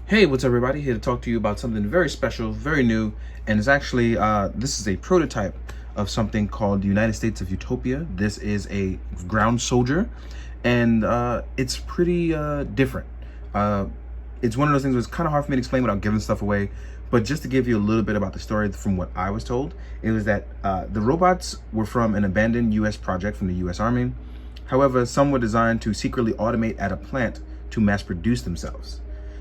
Hey, what's up, everybody? Here to talk to you about something very special, very new, and it's actually, this is a prototype of something called the United States of Utopia. This is a ground soldier, and it's pretty different. Uh, it's one of those things where it's kind of hard for me to explain without giving stuff away, but just to give you a little bit about the story from what I was told, it was that the robots were from an abandoned U.S. project from the U.S. Army. However, some were designed to secretly automate at a plant to mass produce themselves.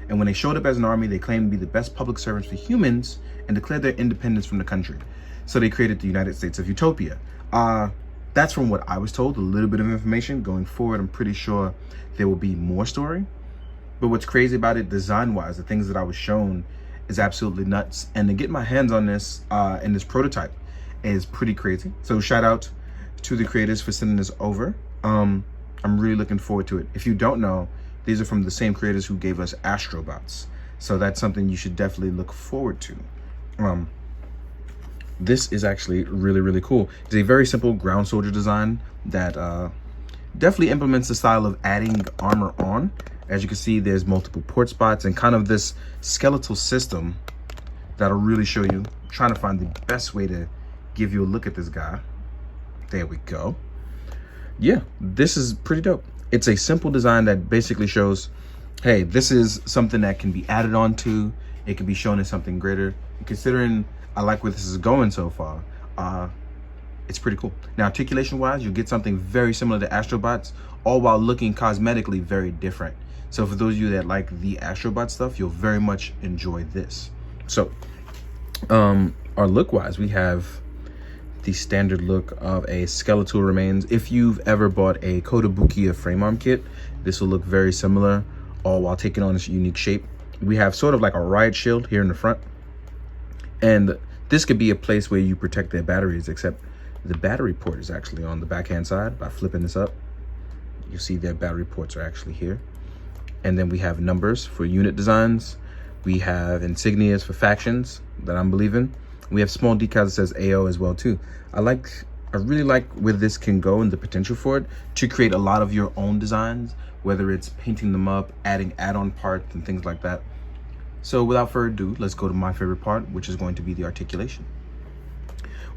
And when they showed up as an army, they claimed to be the best public servants for humans and declared their independence from the country. So they created the United States of Utopia. That's from what I was told, a little bit of information. Going forward, I'm pretty sure there will be more story. But what's crazy about it, design-wise, the things that I was shown is absolutely nuts. And to get my hands on this in this prototype is pretty crazy. So shout out to the creators for sending this over. I'm really looking forward to it. If you don't know, these are from the same creators who gave us Astrobots. So that's something you should definitely look forward to. This is actually really, really cool. It's a very simple ground soldier design that definitely implements the style of adding armor on. As you can see, there's multiple port spots and kind of this skeletal system that'll really show you. I'm trying to find the best way to give you a look at this guy. There we go. Yeah, this is pretty dope. It's a simple design that basically shows, hey, this is something that can be added on to. It can be shown as something greater. And considering I like where this is going so far, it's pretty cool. Now, articulation-wise, you get something very similar to Astrobots, all while looking cosmetically very different. So for those of you that like the Astrobot stuff, you'll very much enjoy this. So, our look-wise, we have the standard look of a skeletal remains. If you've ever bought a Kotobukiya frame arm kit, this will look very similar, all while taking on this unique shape. We have sort of like a riot shield here in the front, and this could be a place where you protect their batteries, except the battery port is actually on the backhand side. By flipping this up, you see their battery ports are actually here. And then we have numbers for unit designs. We have insignias for factions that I'm believing. We have small decals that says AO as well too. I really like where this can go and the potential for it to create a lot of your own designs, whether it's painting them up, adding add-on parts and things like that. So without further ado, let's go to my favorite part, which is going to be the articulation.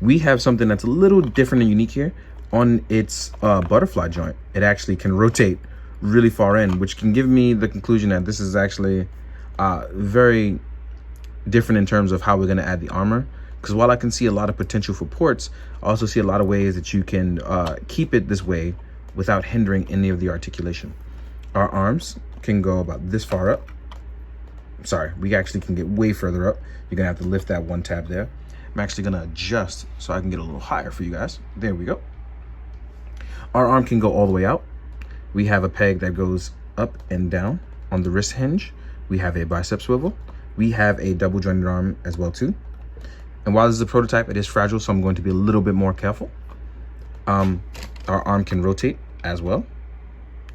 We have something that's a little different and unique here. On its butterfly joint, it actually can rotate really far in, which can give me the conclusion that this is actually very different in terms of how we're going to add the armor. Because while I can see a lot of potential for ports, I also see a lot of ways that you can keep it this way without hindering any of the articulation. Our arms can go about this far up. Sorry, we actually can get way further up. You're gonna have to lift that one tab there. I'm actually gonna adjust so I can get a little higher for you guys. There we go. Our arm can go all the way out. We have a peg that goes up and down on the wrist hinge. We have a bicep swivel. We have a double jointed arm as well too. And while this is a prototype, it is fragile, so I'm going to be a little bit more careful. Our arm can rotate as well.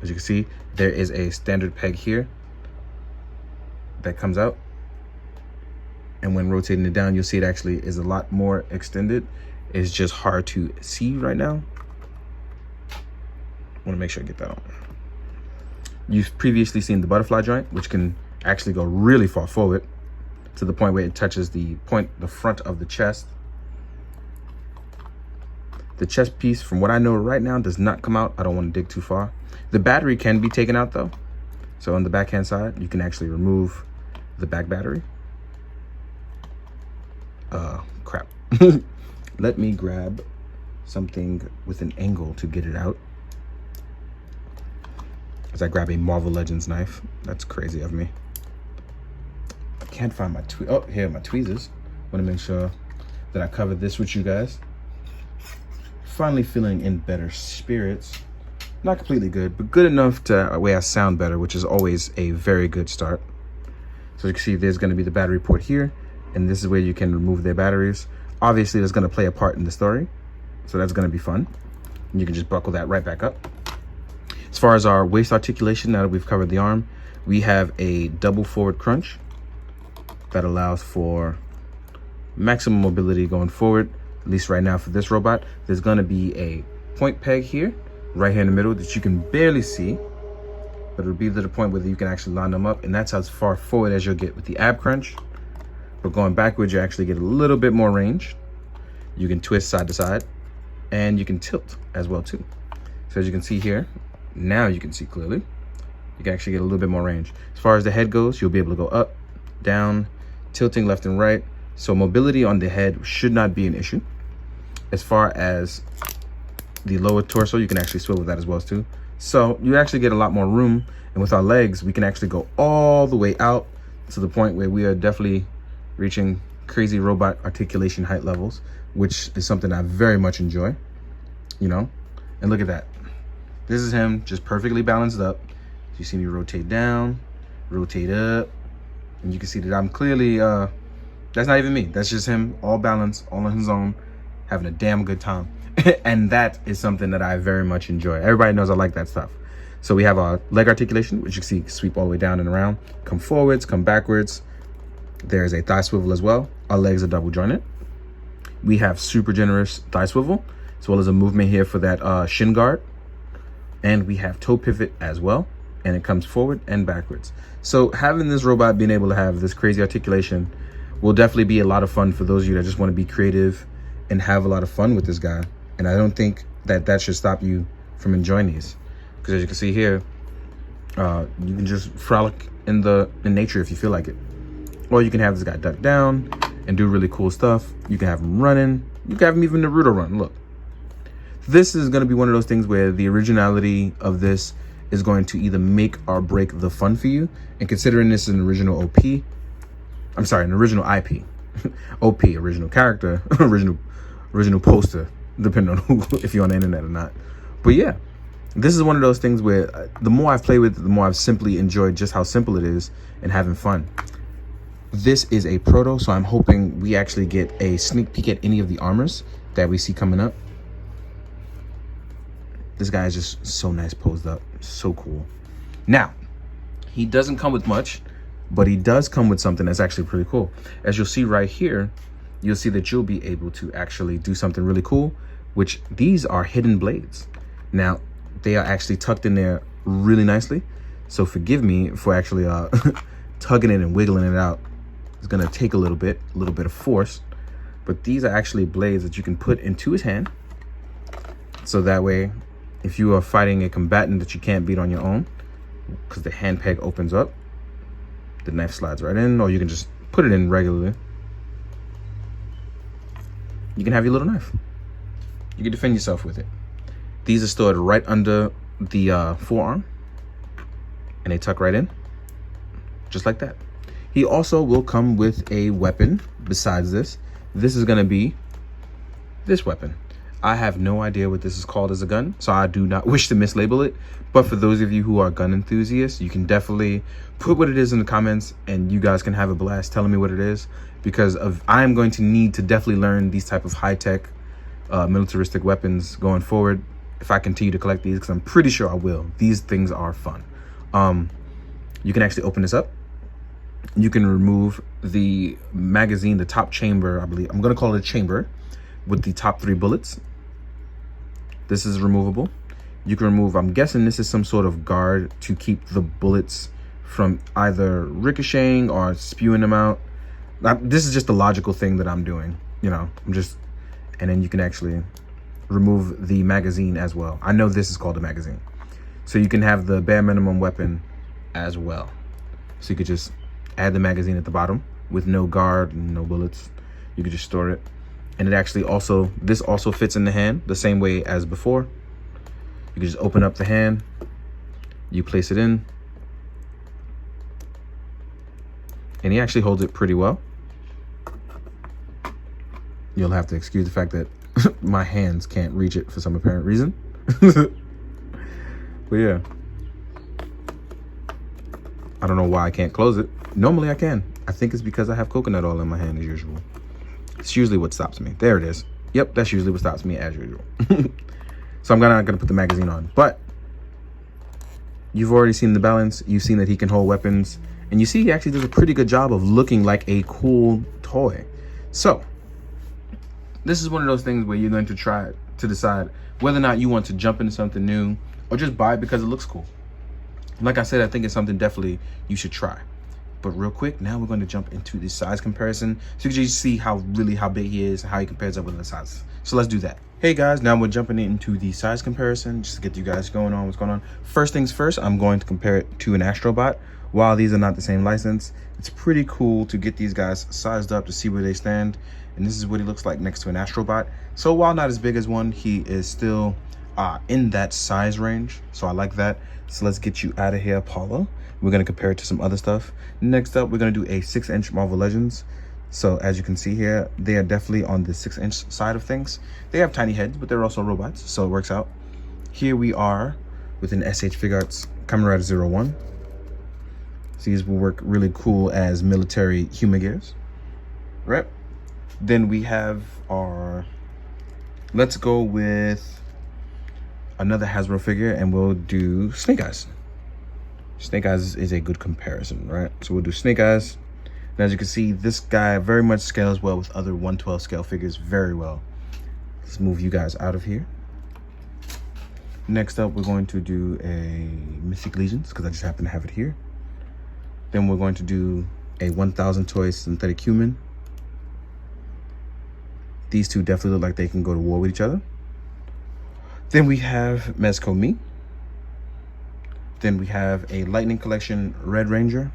As you can see, there is a standard peg here that comes out. And when rotating it down, you'll see it actually is a lot more extended. It's just hard to see right now. I want to make sure I get that on. You've previously seen the butterfly joint, which can actually go really far forward to the point where it touches the front of the chest. The chest piece, from what I know right now, does not come out. I don't want to dig too far. The battery can be taken out though. So on the backhand side, you can actually remove the back battery. Crap. Let me grab something with an angle to get it out. As I grab a Marvel Legends knife. That's crazy of me. I can't find my oh, here are my tweezers. Want to make sure that I covered this with you guys. Finally feeling in better spirits. Not completely good, but good enough to where I sound better, which is always a very good start. So you can see there's going to be the battery port here, and this is where you can remove their batteries. Obviously, that's going to play a part in the story, so that's going to be fun. And you can just buckle that right back up. As far as our waist articulation, now that we've covered the arm, we have a double forward crunch that allows for maximum mobility going forward. At least right now for this robot, there's going to be a point peg here, right here in the middle, that you can barely see. but it'll be to the point where you can actually line them up, and that's as far forward as you'll get with the ab crunch. But going backwards, you actually get a little bit more range. You can twist side to side, and you can tilt as well too. So as you can see here, now you can see clearly. You can actually get a little bit more range. As far as the head goes, you'll be able to go up, down, tilting left and right. So mobility on the head should not be an issue. As far as the lower torso, you can actually swivel that as well too. So you actually get a lot more room. And with our legs, we can actually go all the way out to the point where we are definitely reaching crazy robot articulation height levels, which is something I very much enjoy, you know? And look at that. This is him just perfectly balanced up. You see me rotate down, rotate up, and you can see that I'm clearly, that's not even me. That's just him, all balanced, all on his own, having a damn good time. And that is something that I very much enjoy. Everybody knows I like that stuff. So we have our leg articulation, which you can see sweep all the way down and around, come forwards, come backwards. There's a thigh swivel as well. Our legs are double jointed. We have super generous thigh swivel, as well as a movement here for that shin guard. And we have toe pivot as well. And it comes forward and backwards. So having this robot being able to have this crazy articulation will definitely be a lot of fun for those of you that just want to be creative and have a lot of fun with this guy. And I don't think that that should stop you from enjoying these, because as you can see here, you can just frolic in nature if you feel like it. Or you can have this guy duck down and do really cool stuff. You can have him running. You can have him even Naruto run. Look, this is going to be one of those things where the originality of this is going to either make or break the fun for you. And considering this is an original OP, I'm sorry, an original IP, OP, original character, original poster, depending on who, if you're on the internet or not. But yeah, this is one of those things where the more I've played with it, the more I've simply enjoyed just how simple it is and having fun. This is a proto, so I'm hoping we actually get a sneak peek at any of the armors that we see coming up. This guy is just so nice posed up, so cool. Now, he doesn't come with much, but he does come with something that's actually pretty cool. As you'll see right here, you'll see that you'll be able to actually do something really cool, which these are hidden blades. Now, they are actually tucked in there really nicely. So forgive me for actually tugging it and wiggling it out. It's gonna take a little bit of force, but these are actually blades that you can put into his hand. So that way, if you are fighting a combatant that you can't beat on your own, because the hand peg opens up, the knife slides right in, or you can just put it in regularly. You can have your little knife. You can defend yourself with it. These are stored right under the forearm, and they tuck right in, just like that. He also will come with a weapon besides this. This is gonna be this weapon. I have no idea what this is called as a gun, so I do not wish to mislabel it. But for those of you who are gun enthusiasts, you can definitely put what it is in the comments, and you guys can have a blast telling me what it is, because I am going to need to definitely learn these type of high-tech militaristic weapons going forward if I continue to collect these, because I'm pretty sure I will. These things are fun. You can actually open this up. You can remove the magazine, the top chamber, I believe. I'm going to call it a chamber with the top 3 bullets. This is removable. You can remove, I'm guessing this is some sort of guard to keep the bullets from either ricocheting or spewing them out. This is just a logical thing that I'm doing, you know. And then you can actually remove the magazine as well. I know this is called a magazine. So you can have the bare minimum weapon as well. So you could just add the magazine at the bottom with no guard and no bullets. You could just store it. And it actually also, this also fits in the hand the same way as before. You can just open up the hand, you place it in, and he actually holds it pretty well. You'll have to excuse the fact that my hands can't reach it for some apparent reason. But yeah, I don't know why I can't close it. Normally I can. I think it's because I have coconut oil in my hand as usual. It's usually what stops me. There it is. Yep, that's usually what stops me as usual. So I'm not gonna put the magazine on, but you've already seen the balance. You've seen that he can hold weapons, and you see he actually does a pretty good job of looking like a cool toy. So this is one of those things where you're going to try to decide whether or not you want to jump into something new or just buy it because it looks cool. Like I said, I think it's something definitely you should try. But real quick, now we're going to jump into the size comparison so you can just see how big he is and how he compares up with the sizes. So let's do that. Hey guys, now we're jumping into the size comparison just to get you guys going on what's going on. First things first, I'm going to compare it to an Astrobot. While these are not the same license, it's pretty cool to get these guys sized up to see where they stand. And this is what he looks like next to an Astrobot. So while not as big as one, he is still in that size range. So I like that. So let's get you out of here, Paula. We're going to compare it to some other stuff. Next up, we're going to do a 6-inch Marvel Legends. So as you can see here, they are definitely on the 6-inch side of things. They have tiny heads, but they're also robots, so it works out. Here we are with an SH Figuarts Kamen Rider 01. These will work really cool as military human gears, right? Then we have our, let's go with another Hasbro figure, and we'll do Snake Eyes. Snake Eyes is a good comparison, right? So we'll do Snake Eyes. And as you can see, this guy very much scales well with other 1/12 scale figures very well. Let's move you guys out of here. Next up, we're going to do a Mythic Legions because I just happen to have it here. Then we're going to do a 1000 toy synthetic human. These two definitely look like they can go to war with each other. Then we have Mezco Me. Then we have a Lightning Collection Red Ranger.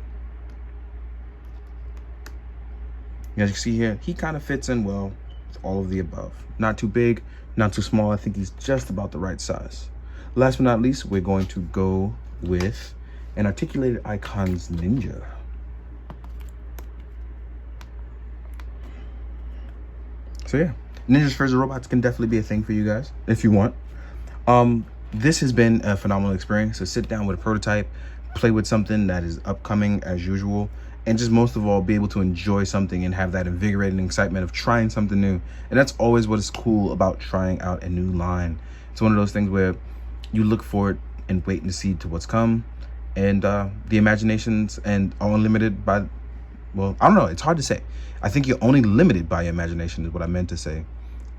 As you can see here, he kind of fits in well with all of the above. Not too big, not too small. I think he's just about the right size. Last but not least, we're going to go with an Articulated Icons Ninja. So yeah, Ninjas vs. Robots can definitely be a thing for you guys if you want. This has been a phenomenal experience. So sit down with a prototype, play with something that is upcoming as usual, and just most of all, be able to enjoy something and have that invigorating excitement of trying something new. And that's always what is cool about trying out a new line. It's one of those things where you look forward and wait and see to what's come. And the imaginations and are unlimited by, well, I don't know, it's hard to say. I think you're only limited by your imagination is what I meant to say.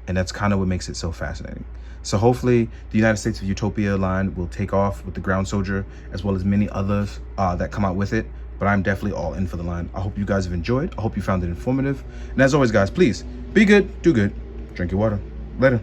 And that's kind of what makes it so fascinating. So hopefully the United States of Utopia line will take off with the Ground Soldier, as well as many others that come out with it. But I'm definitely all in for the line. I hope you guys have enjoyed. I hope you found it informative. And as always, guys, please be good, do good, drink your water. Later.